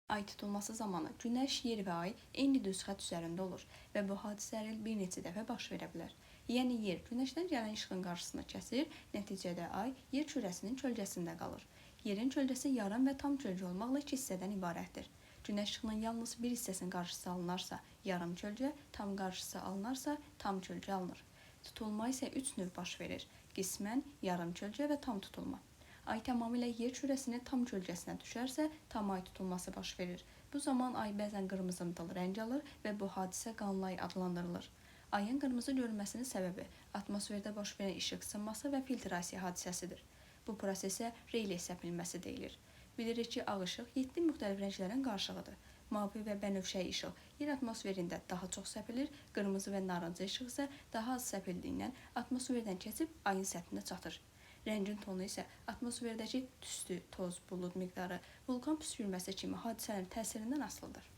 Ay tutulması zamanı Günəş, Yer və Ay eyni düz xətt üzərində olur və bu hadisələr bir neçə dəfə baş verə bilər. Yəni Yer Günəşdən gələn işığın qarşısını kəsir, nəticədə Ay Yer kürəsinin kölgəsində qalır. Yerin kölgəsi yarım və tam kölgə olmaqla iki hissədən ibarətdir. Günəş işığının yalnız bir hissəsinin qarşısı alınarsa yarım kölgə, tam qarşısı alınarsa tam kölgə alınır. Tutulma isə 3 növ baş verir: qismən, yarım kölgə və tam tutulma. Ay tamamilə yer kürəsinin tam kölgəsinə düşərsə, tam ay tutulması baş verir. Bu zaman ay bəzən qırmızımtıl rəng alır və bu hadisə qanlı ay adlandırılır. Ayın qırmızı görünməsinin səbəbi atmosferdə baş verən işıq sınması və filtrasiya hadisəsidir. Bu prosesə reylə səpilməsi deyilir. Bilirik ki, ağ işıq 7 müxtəlif rənglərin qarşılığıdır. Mavi və bənövşəyi işıq yer atmosferində daha çox səpilir, qırmızı və narıncı işıq isə daha az səpildiyindən atmosferdən keçib ayın səthinə çatır. Rəngin tonu isə atmosferdəki tüstü, toz, bulud miqdarı, vulkan püskürməsi kimi hadisələrin təsirindən asılıdır.